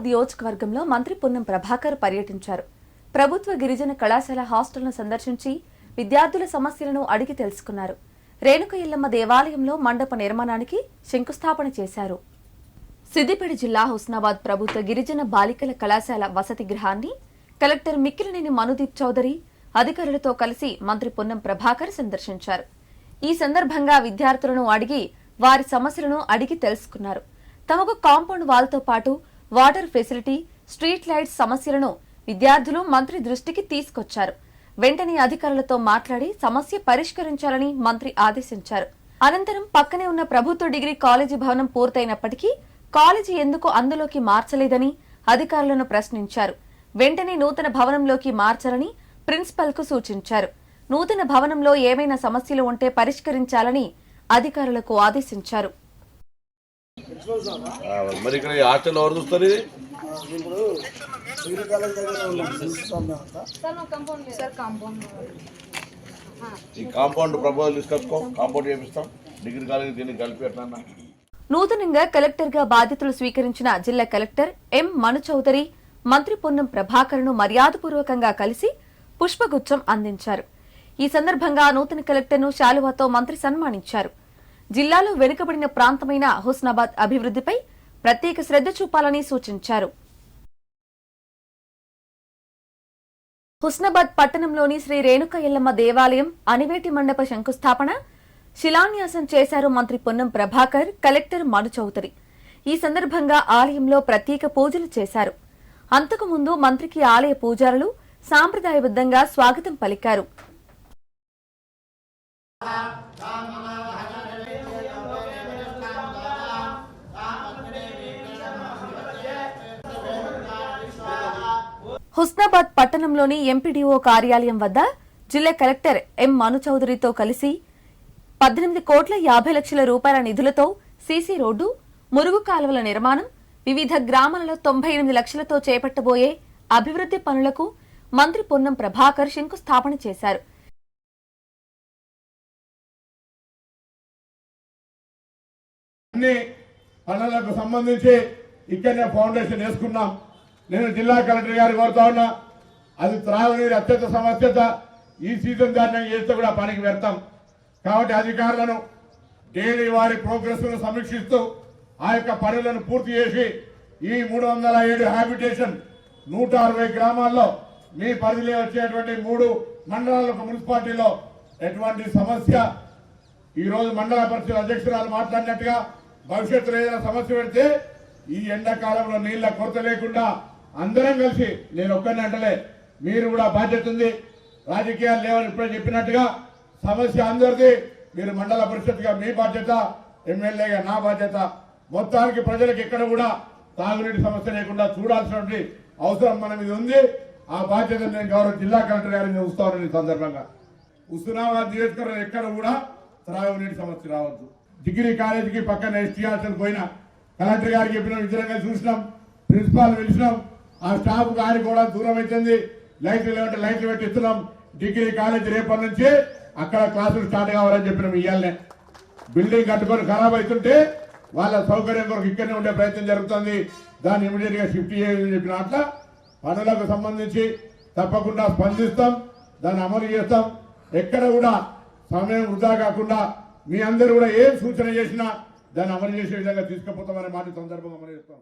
హుస్నాబాద్ నియోజకవర్గంలో మంత్రి పొన్నం ప్రభాకర్ పర్యటించారు. ప్రభుత్వ గిరిజన కళాశాల హాస్టల్ను సందర్శించి విద్యార్థుల సమస్యలను అడిగి తెలుసుకున్నారు. రేణుక ఎల్లమ్మ దేవాలయంలో మండప నిర్మాణానికి శంకుస్థాపన చేశారు. సిద్దిపేట జిల్లా హుస్నాబాద్ ప్రభుత్వ గిరిజన బాలికల కళాశాల వసతి గృహాన్ని కలెక్టర్ మిక్కిలినేని మనుదీప్ చౌదరి అధికారులతో కలిసి మంత్రి పొన్నం ప్రభాకర్ సందర్శించారు. ఈ సందర్భంగా విద్యార్థులను అడిగి వారి సమస్యలను అడిగి తెలుసుకున్నారు. తమకు కాంపౌండ్ వాల్తో పాటు వాటర్ ఫెసిలిటీ, స్ట్రీట్ లైట్స్ సమస్యలను విద్యార్థులు మంత్రి దృష్టికి తీసుకొచ్చారు. వెంటనే అధికారులతో మాట్లాడి సమస్య పరిష్కరించాలని మంత్రి ఆదేశించారు. అనంతరం పక్కనే ఉన్న ప్రభుత్వ డిగ్రీ కాలేజీ భవనం పూర్తయినప్పటికీ కాలేజీ ఎందుకు అందులోకి మార్చలేదని అధికారులను ప్రశ్నించారు. వెంటనే నూతన భవనంలోకి మార్చాలని ప్రిన్సిపల్ కు సూచించారు. నూతన భవనంలో ఏమైనా సమస్యలు ఉంటే పరిష్కరించాలని అధికారులకు ఆదేశించారు. మరి ఇక్కడ హాస్టల్ ఎవరు చూస్తారు? ఈ కాంపౌండ్ ప్రపోజల్ తీసుకొచ్చుకో, కాంపౌండ్ చేపిస్తాం. డిగ్రీ కాలేజీ దీన్ని కలిపి ఎట్లా? నూతనంగా కలెక్టర్ గా బాధ్యతలు స్వీకరించిన జిల్లా కలెక్టర్ ఎం మను చౌదరి మంత్రి పొన్నం ప్రభాకర్ ను మర్యాదపూర్వకంగా కలిసి పుష్పగుచ్చం అందించారు. ఈ సందర్భంగా నూతన కలెక్టర్ ను శాలువాతో మంత్రి సన్మానించారు. జిల్లాలో వెనుకబడిన ప్రాంతమైన హుస్నాబాద్ అభివృద్ధిపై ప్రత్యేక శ్రద్ధ చూపాలని సూచించారు. హుస్నాబాద్ పట్టణంలోని శ్రీ రేణుక ఎల్లమ్మ దేవాలయం అనివేటి మండప శంకుస్థాపన, శిలాన్యాసం చేశారు మంత్రి పొన్నం ప్రభాకర్, కలెక్టర్ మను చౌదరి. ఈ సందర్భంగా ఆలయంలో ప్రత్యేక పూజలు చేశారు. అంతకుముందు మంత్రికి ఆలయ పూజారులు సాంప్రదాయబద్దంగా స్వాగతం పలికారు. హుస్నాబాద్ పట్టణంలోని ఎంపీడీఓ కార్యాలయం వద్ద జిల్లా కలెక్టర్ ఎం మను చౌదరితో కలిసి 18,50,00,000 రూపాయల నిధులతో సీసీ రోడ్డు, మురుగు కాలువల నిర్మాణం, వివిధ గ్రామాలలో 98 లక్షలతో చేపట్టబోయే అభివృద్ది పనులకు మంత్రి పొన్నం ప్రభాకర్ శంకుస్థాపన చేశారు. అన్ని పనులకు సంబంధించి ఇక్కడనే ఫౌండేషన్ వేసుకున్నాం. నేను జిల్లా కలెక్టర్ గారు కోరుతా ఉన్నా, అది త్రాగునీరు అత్యంత సమస్యత. ఈ సీజన్ దాన్ని చేస్తే కూడా పనికి పెడతాం. కాబట్టి అధికారులను డైలీ వారి ప్రోగ్రెస్ ను సమీక్షిస్తూ ఆ యొక్క పనులను పూర్తి చేసి ఈ 307 హ్యాబిటేషన్ 160 గ్రామాల్లో మీ పరిధిలో వచ్చేటువంటి 3 మండలాలకు మున్సిపాలిటీలో ఎటువంటి సమస్య ఈ రోజు మండల పరిషత్ అధ్యక్షురాలు మాట్లాడినట్టుగా భవిష్యత్తులో ఏదైనా సమస్య పెడితే ఈ ఎండాకాలంలో నీళ్ల కొరత లేకుండా అందరం కలిసి, నేను ఒక్కరిని అంటలే, మీరు కూడా బాధ్యత ఉంది. రాజకీయాలు లేవని ఇప్పుడే చెప్పినట్టుగా సమస్య అందరిది. మీరు మండల పరిషత్గా మీ బాధ్యత, ఎమ్మెల్యేగా నా బాధ్యత. మొత్తానికి ప్రజలకు ఎక్కడ కూడా తాగునీటి సమస్య లేకుండా చూడాల్సినటువంటి అవసరం మన మీద ఉంది. ఆ బాధ్యత నేను గౌరవ జిల్లా కలెక్టర్ గారిని చూస్తాను. ఈ సందర్భంగా హుస్నాబాద్ నియోజకవర్గం ఎక్కడ కూడా త్రాగునీటి సమస్య రావద్దు. డిగ్రీ కాలేజీకి పక్కన ఎస్టీ హాస్టల్ పోయినా కలెక్టర్ గారికి చెప్పినాం, ఇద్దరంగా చూసినాం, ప్రిన్సిపాల్ పిలిచినాం. ఆ స్టాఫ్ గారి కూడా దూరం అవుతుంది. లైట్లు లేవంటే లైట్లు పెట్టి ఇస్తున్నాం. డిగ్రీ కాలేజీ రేపటి నుంచి అక్కడ క్లాసులు స్టార్ట్ కావాలని చెప్పినాం. ఇయ్యాలనే బిల్డింగ్ కట్టుకొని ఖరాబ్ అవుతుంటే వాళ్ళ సౌకర్యం కొరకు ఇక్కడనే ఉండే ప్రయత్నం జరుగుతుంది. దాన్ని ఇమీడియట్ గా షిఫ్ట్ చేయాలని చెప్పిన అట్లా పనులకు సంబంధించి తప్పకుండా స్పందిస్తాం, దాన్ని అమలు చేస్తాం. ఎక్కడ కూడా సమయం వృధా కాకుండా మీ అందరూ కూడా ఏం సూచన చేసినా దాన్ని అమలు చేసే విధంగా తీసుకుపోతామనే మాట సందర్భంగా అమలు చేస్తాం.